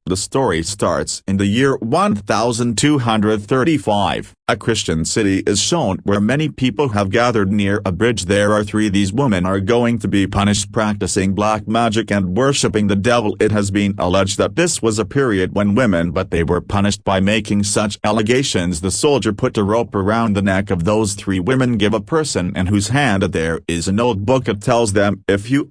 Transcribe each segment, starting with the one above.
The story starts in the year 1235. A Christian city is shown where many people have gathered near a bridge. There are three. These women are going to be punished practicing black magic and worshipping the devil. It has been alleged that this was a period when women, but they were punished by making such allegations. The soldier put a rope around the neck of those three women, give a person in whose hand there is a notebook. It tells them, if you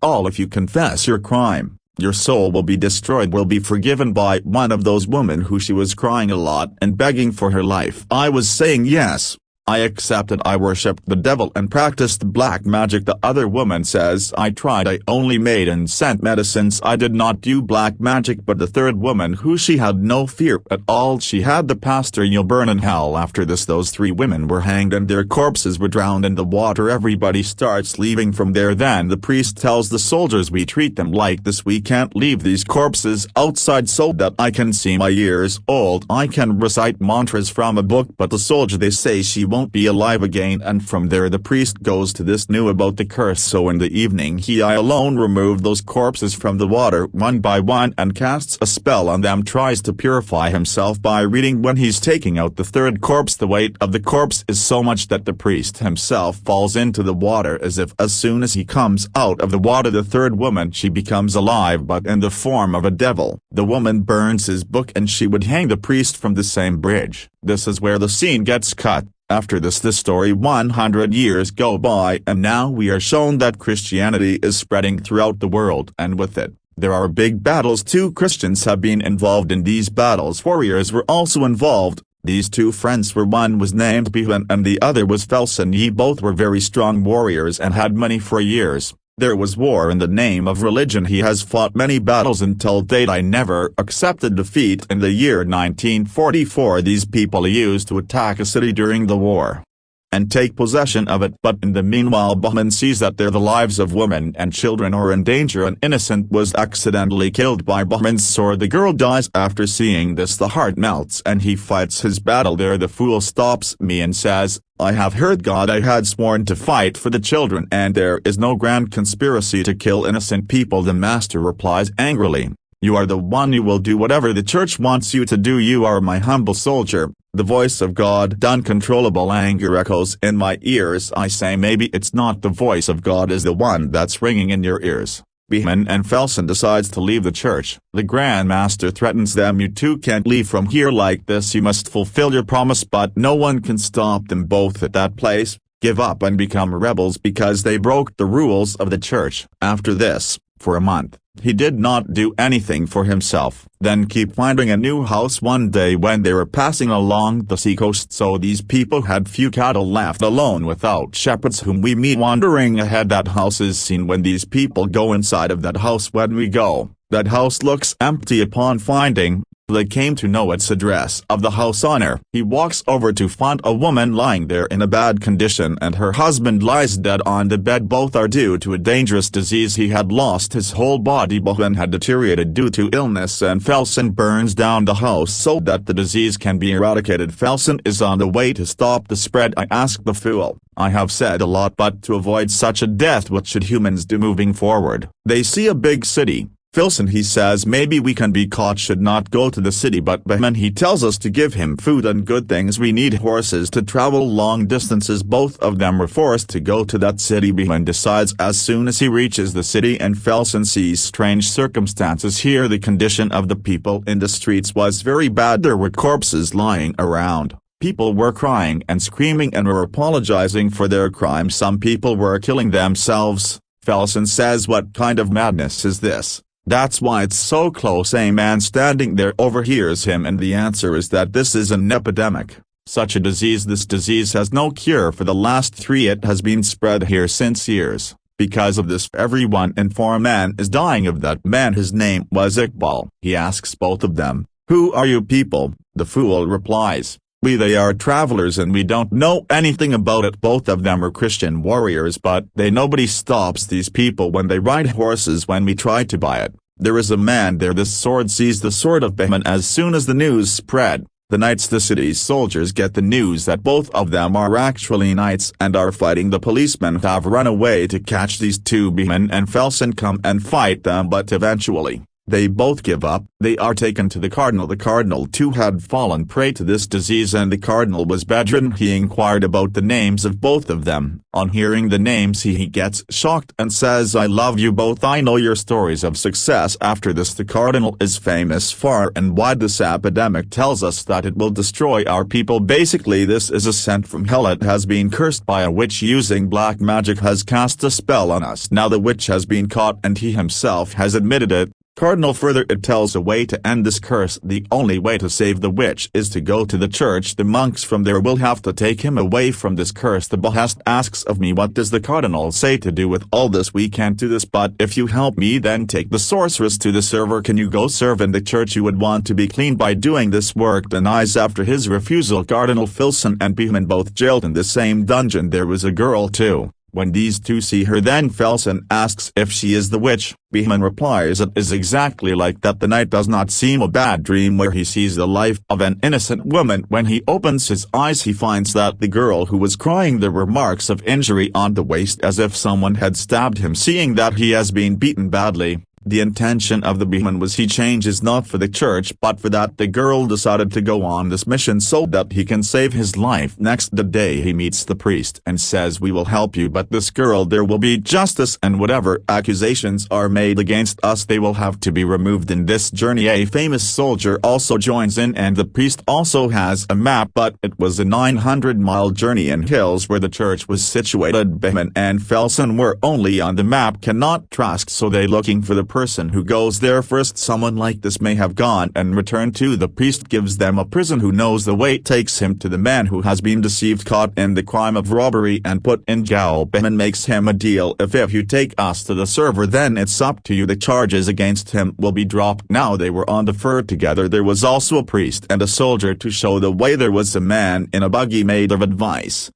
confess your crime, your soul will be destroyed, will be forgiven. By one of those women who she was crying a lot and begging for her life. I was saying yes, I accepted. I worshipped the devil and practiced black magic. The other woman says, I tried. I only made and sent medicines. I did not do black magic. But the third woman, who she had no fear at all, she had the pastor, you'll burn in hell. After this, those three women were hanged and their corpses were drowned in the water. Everybody starts leaving from there. Then the priest tells the soldiers, we treat them like this. We can't leave these corpses outside so that I can see. My years old, I can recite mantras from a book. But the soldier, they say she won't be alive again. And from there the priest goes to this, knew about the curse. So in the evening I alone removed those corpses from the water one by one and casts a spell on them, tries to purify himself by reading. When he's taking out the third corpse, the weight of the corpse is so much that the priest himself falls into the water, as if as soon as he comes out of the water, the third woman, she becomes alive but in the form of a devil. The woman burns his book and she would hang the priest from the same bridge. This is where the scene gets cut. After this, the story 100 years go by, and now we are shown that Christianity is spreading throughout the world, and with it, there are big battles. Two Christians have been involved in these battles. Warriors were also involved. These two friends were, one was named Behan and the other was Felsen. Ye both were very strong warriors and had money for years. There was war in the name of religion. He has fought many battles until date. I never accepted defeat. In the year 1944, these people used to attack a city during the war and take possession of it. But in the meanwhile, Bahman sees that the lives of women and children are in danger. An innocent was accidentally killed by Bahman's sword. The girl dies. After seeing this, the heart melts and he fights his battle. There the fool stops me and says, I have heard God. I had sworn to fight for the children, and there is no grand conspiracy to kill innocent people. The master replies angrily, you are the one who will do whatever the church wants you to do. You are my humble soldier. The voice of God. Uncontrollable anger echoes in my ears. I say, maybe it's not the voice of God is the one that's ringing in your ears. Behan and Felsen decides to leave the church. The Grand Master threatens them, you two can't leave from here like this, you must fulfill your promise. But no one can stop them both at that place, give up and become rebels because they broke the rules of the church. After this, for a month, he did not do anything for himself, then keep finding a new house. One day when they were passing along the seacoast, so these people had few cattle left, alone without shepherds, whom we meet wandering ahead. That house is seen when these people go inside of that house. When we go, that house looks empty. Upon finding, they came to know its address of the house owner. He walks over to find a woman lying there in a bad condition, and her husband lies dead on the bed. Both are due to a dangerous disease. He had lost his whole body. Behan had deteriorated due to illness, and Felsen burns down the house so that the disease can be eradicated. Felsen is on the way to stop the spread. I ask the fool, I have said a lot, but to avoid such a death, what should humans do moving forward? They see a big city. Felsen, he says, maybe we can be caught, should not go to the city. But Behan, he tells us to give him food and good things. We need horses to travel long distances. Both of them were forced to go to that city. Behan decides as soon as he reaches the city, and Felsen sees strange circumstances here. The condition of the people in the streets was very bad. There were corpses lying around. People were crying and screaming and were apologizing for their crimes. Some people were killing themselves. Felsen says, what kind of madness is this? That's why it's so close. A man standing there overhears him, and the answer is that this is an epidemic. Such a disease. This disease has no cure for the last 3. It has been spread here since years. Because of this, everyone in 4 man is dying of that man. His name was Iqbal. He asks both of them, who are you people? The fool replies, they are travelers and we don't know anything about it. Both of them are Christian warriors, but nobody stops these people when they ride horses when we try to buy it. There is a man there. This sword seized the sword of Behan. As soon as the news spread, the knights, the city's soldiers, get the news that both of them are actually knights and are fighting. The policemen have run away to catch these two. Behan and Felsen come and fight them, but eventually, They both give up. They are taken to the cardinal. The cardinal too had fallen prey to this disease and the cardinal was bedridden. He inquired about the names of both of them. On hearing the names he gets shocked and says, "I love you both. I know your stories of success." After this the cardinal is famous far and wide. This epidemic tells us that it will destroy our people. Basically this is a scent from hell. It has been cursed by a witch using black magic, has cast a spell on us. Now the witch has been caught and he himself has admitted it. Cardinal further it tells a way to end this curse. The only way to save the witch is to go to the church. The monks from there will have to take him away from this curse. The Bahest asks of me, what does the cardinal say to do with all this? We can't do this, but if you help me then take the sorceress to the server. Can you go serve in the church? You would want to be clean by doing this work. Denies. After his refusal Cardinal Filson and Beeman both jailed in the same dungeon. There was a girl too. When these two see her then Felson asks if she is the witch. Beeman replies it is exactly like that. The night does not seem a bad dream where he sees the life of an innocent woman. When he opens his eyes he finds that the girl who was crying, there were marks of injury on the waist as if someone had stabbed him. Seeing that he has been beaten badly, the intention of the Beeman was he changes not for the church but for that the girl decided to go on this mission so that he can save his life. Next day he meets the priest and says, "We will help you, but this girl, there will be justice and whatever accusations are made against us, they will have to be removed." In this journey a famous soldier also joins in and the priest also has a map, but it was a 900-mile journey in hills where the church was situated. Beeman and Felson were only on the map, cannot trust, so they looking for the person who goes there first. Someone like this may have gone and returned to. The priest gives them a prison. Who knows the way takes him to the man who has been deceived, caught in the crime of robbery and put in jail. Beeman makes him a deal. If you take us to the server then it's up to you. The charges against him will be dropped. Now they were on the fur together. There was also a priest and a soldier to show the way. There was a man in a buggy made of advice.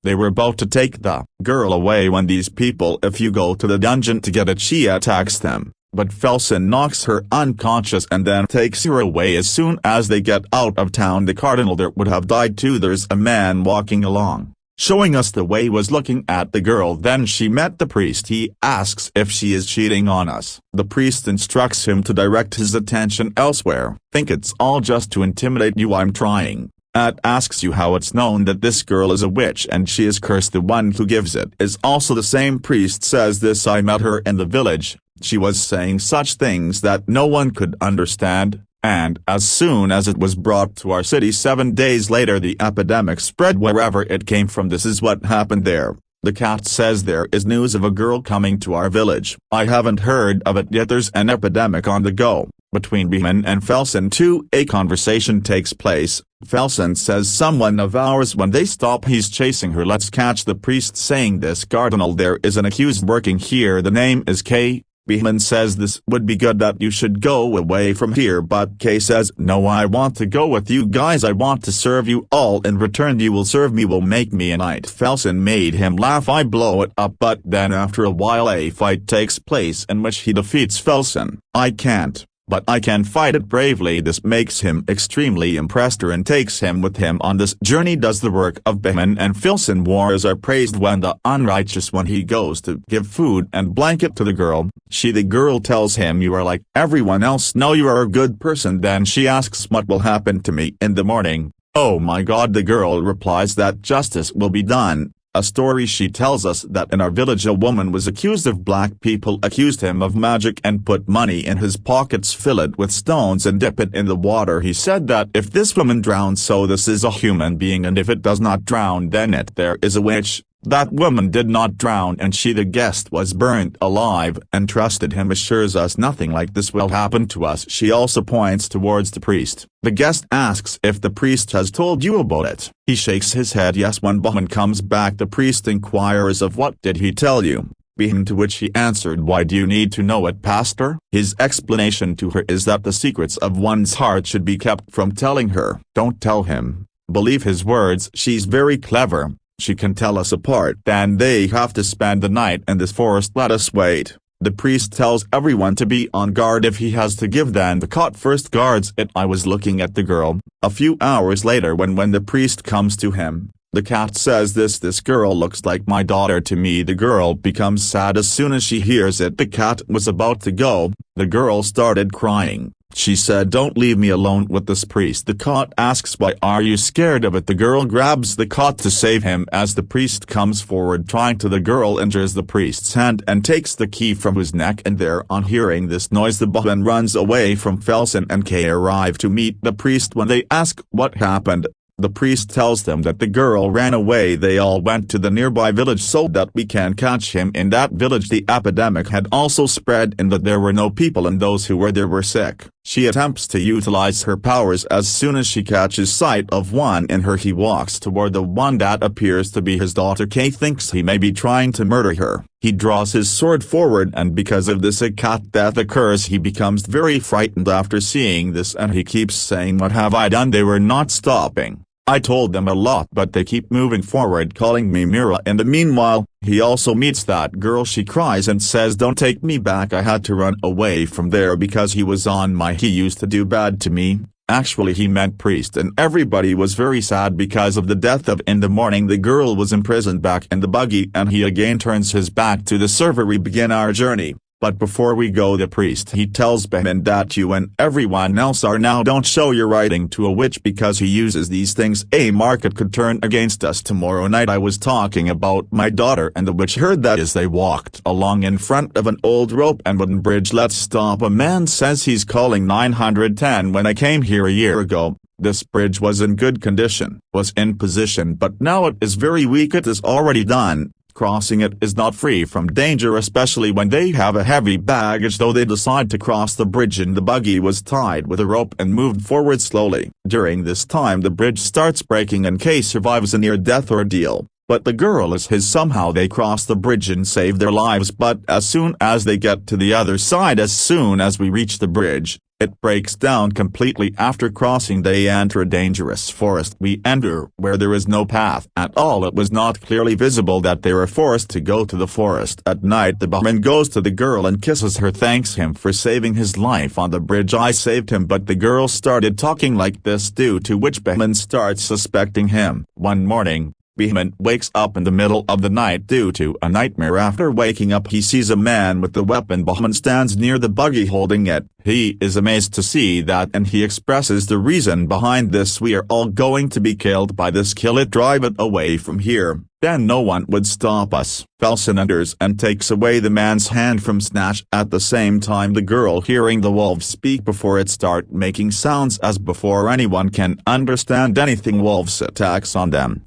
They were about to take the girl away when these people, if you go to the dungeon to get it, she attacks them. But Felson knocks her unconscious and then takes her away. As soon as they get out of town the cardinal there would have died too. There's a man walking along, showing us the way, was looking at the girl. Then she met the priest. He asks if she is cheating on us. The priest instructs him to direct his attention elsewhere. Think it's all just to intimidate you. I'm trying. Asks you how it's known that this girl is a witch and she is cursed. The one who gives it is also the same priest. Says this, I met her in the village. She was saying such things that no one could understand, and as soon as it was brought to our city 7 days later the epidemic spread wherever it came from. This is what happened there. The cat says there is news of a girl coming to our village. I haven't heard of it yet. There's an epidemic on the go. Between Beeman and Felson too a conversation takes place. Felson says someone of ours. When they stop he's chasing her. Let's catch the priest saying this. Cardinal, there is an accused working here. The name is K. Beeman says this would be good that you should go away from here, but Kay says, no, I want to go with you guys. I want to serve you all. In return you will serve me, will make me a knight. Felson made him laugh. I blow it up. But then after a while a fight takes place in which he defeats Felson. I can't, but I can fight it bravely. This makes him extremely impressed and takes him with him on this journey. Does the work of Beeman and Felson. Wars are praised when the unrighteous, when he goes to give food and blanket to the girl, the girl tells him, you are like everyone else. No, you are a good person. Then she asks, what will happen to me in the morning? Oh my God. The girl replies that justice will be done. A story she tells us that in our village a woman was accused of black people accused him of magic and put money in his pockets, fill it with stones and dip it in the water. He said that if this woman drowns, so this is a human being, and if it does not drown then there is a witch. That woman did not drown and the guest was burnt alive and trusted him. Assures us nothing like this will happen to us. She also points towards the priest. The guest asks if the priest has told you about it. He shakes his head yes. When Beeman comes back the priest inquires of what did he tell you? Beeman, to which he answered, why do you need to know it, pastor? His explanation to her is that the secrets of one's heart should be kept from telling her. Don't tell him. Believe his words. She's very clever. She can tell us apart. Then they have to spend the night in this forest. Let us wait. The priest tells everyone to be on guard if he has to give them the cot first guards it. I was looking at the girl. A few hours later when the priest comes to him, The cat says this girl looks like my daughter to me. The girl becomes sad as soon as she hears it. The cat was about to go. The girl started crying. She said, "Don't leave me alone with this priest." The cat asks, "Why are you scared of it?" The girl grabs the cat to save him as the priest comes forward trying to. The girl injures the priest's hand and takes the key from his neck, and there, on hearing this noise, the woman runs away from Felsen and Kay arrive to meet the priest. When they ask what happened, the priest tells them that the girl ran away. They all went to the nearby village so that we can catch him. In that village the epidemic had also spread in that there were no people and those who were there were sick. She attempts to utilize her powers. As soon as she catches sight of one in her, he walks toward the one that appears to be his daughter. Kay thinks he may be trying to murder her. He draws his sword forward, and because of this a cat death occurs. He becomes very frightened after seeing this, and he keeps saying, "What have I done?" They were not stopping. I told them a lot, but they keep moving forward, calling me Mira. In the meanwhile, he also meets that girl. She cries and says, "Don't take me back. I had to run away from there because he was on my. He used to do bad to me." Actually he meant priest, and everybody was very sad because of the death of. In the morning the girl was imprisoned back in the buggy, and he again turns his back to the server. We begin our journey. But before we go, the priest he tells Behmen that you and everyone else are now don't show your writing to a witch because he uses these things. A market could turn against us tomorrow night. I was talking about my daughter, and the witch heard that as they walked along in front of an old rope and wooden bridge. Let's stop. A man says he's calling 910. When I came here a year ago, this bridge was in good condition, was in position, but now it is very weak. It is already done. Crossing it is not free from danger, especially when they have a heavy baggage. Though they decide to cross the bridge, and the buggy was tied with a rope and moved forward slowly. During this time the bridge starts breaking and Kay survives a near-death ordeal, but the girl is his. Somehow they cross the bridge and save their lives, but as soon as they get to the other side, as soon as we reach the bridge, it breaks down completely. After crossing they enter a dangerous forest. We enter where there is no path at all. It was not clearly visible that they were forced to go to the forest. At night the Bahman goes to the girl and kisses her, thanks him for saving his life on the bridge. I saved him, but the girl started talking like this, due to which Bahman starts suspecting him. One morning, Behmen wakes up in the middle of the night due to a nightmare. After waking up he sees a man with the weapon. Behmen stands near the buggy holding it. He is amazed to see that, and he expresses the reason behind this. "We are all going to be killed by this. Kill it, drive it away from here. Then no one would stop us." Felsen enters and takes away the man's hand from Snatch. At the same time the girl, hearing the wolves speak before it start making sounds as before anyone can understand anything, wolves attacks on them.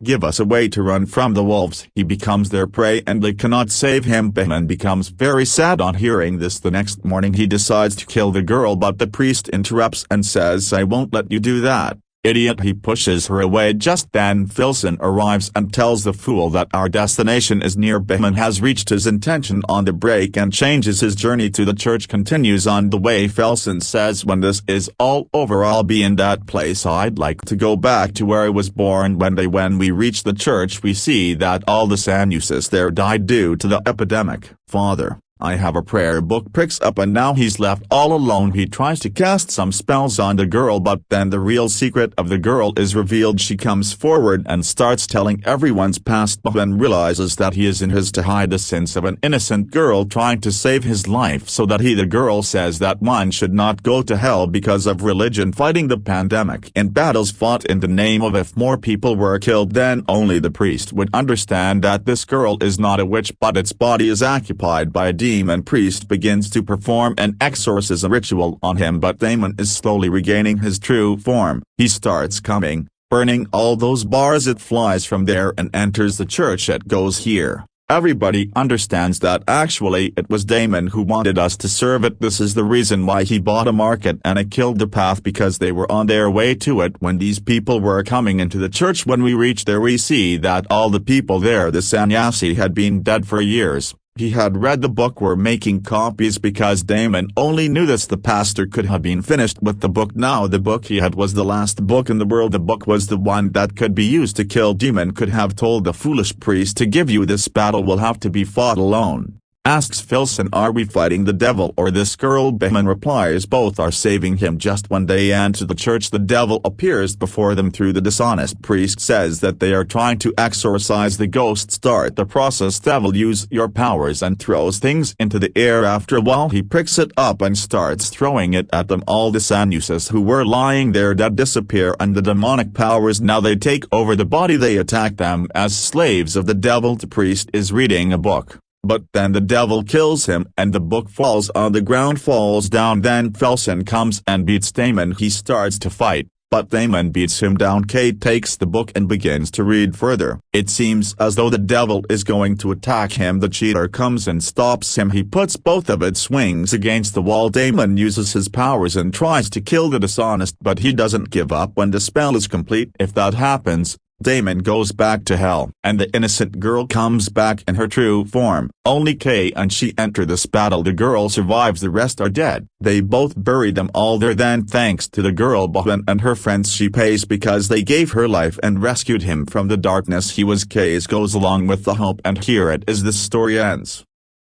"Give us a way to run from the wolves." He becomes their prey and they cannot save him. Behmen becomes very sad on hearing this. The next morning he decides to kill the girl, but the priest interrupts and says, "I won't let you do that, idiot." He pushes her away. Just then Felsen arrives and tells the fool that our destination is near. Behmen has reached his intention on the break and changes his journey to the church. Continues on the way. Felsen says, "When this is all over I'll be in that place. I'd like to go back to where I was born." When we reach the church we see that all the Sanuses there died due to the epidemic. "Father, I have a prayer book," picks up, and now he's left all alone. He tries to cast some spells on the girl, but then the real secret of the girl is revealed. She comes forward and starts telling everyone's past, but then realizes that he is in his to hide the sins of an innocent girl, trying to save his life so that the girl says that one should not go to hell because of religion. Fighting the pandemic in battles fought in the name of, if more people were killed then only the priest would understand that this girl is not a witch but its body is occupied by a demon. Priest begins to perform an exorcism ritual on him, but Damon is slowly regaining his true form. He starts coming, burning all those bars. It flies from there and enters the church. It goes here. Everybody understands that actually it was Damon who wanted us to serve it. This is the reason why he bought a market and it killed the path, because they were on their way to it when these people were coming into the church. When we reach there we see that all the people there, the sannyasi, had been dead for years. He had read the book, were making copies because Damon only knew this. The pastor could have been finished with the book. Now the book he had was the last book in the world. The book was the one that could be used to kill. Demon could have told the foolish priest to give you this battle will have to be fought alone. asks Filson, "Are we fighting the devil or this girl?" Damon replies, "Both are saving him." Just when they enter the church, the devil appears before them through the dishonest priest says that they are trying to exorcise the ghost. Start the process. Devil, use your powers, and throws things into the air. After a while he picks it up and starts throwing it at them. All the Sanuses who were lying there dead disappear, and the demonic powers now they take over the body. They attack them as slaves of the devil. The priest is reading a book, but then the devil kills him and the book falls on the ground, falls down. Then Felsen comes and beats Damon. He starts to fight, but Damon beats him down. Kate takes the book and begins to read further. It seems as though the devil is going to attack him. The cheater comes and stops him. He puts both of its wings against the wall. Damon uses his powers and tries to kill the dishonest, but he doesn't give up when the spell is complete. If that happens, Damon goes back to hell, and the innocent girl comes back in her true form. Only Kay and she enter this battle. The girl survives, the rest are dead. They both bury them all there. Then, thanks to the girl Bohan and her friends, she pays because they gave her life and rescued him from the darkness he was. Kay's goes along with the hope, and here it is. This story ends.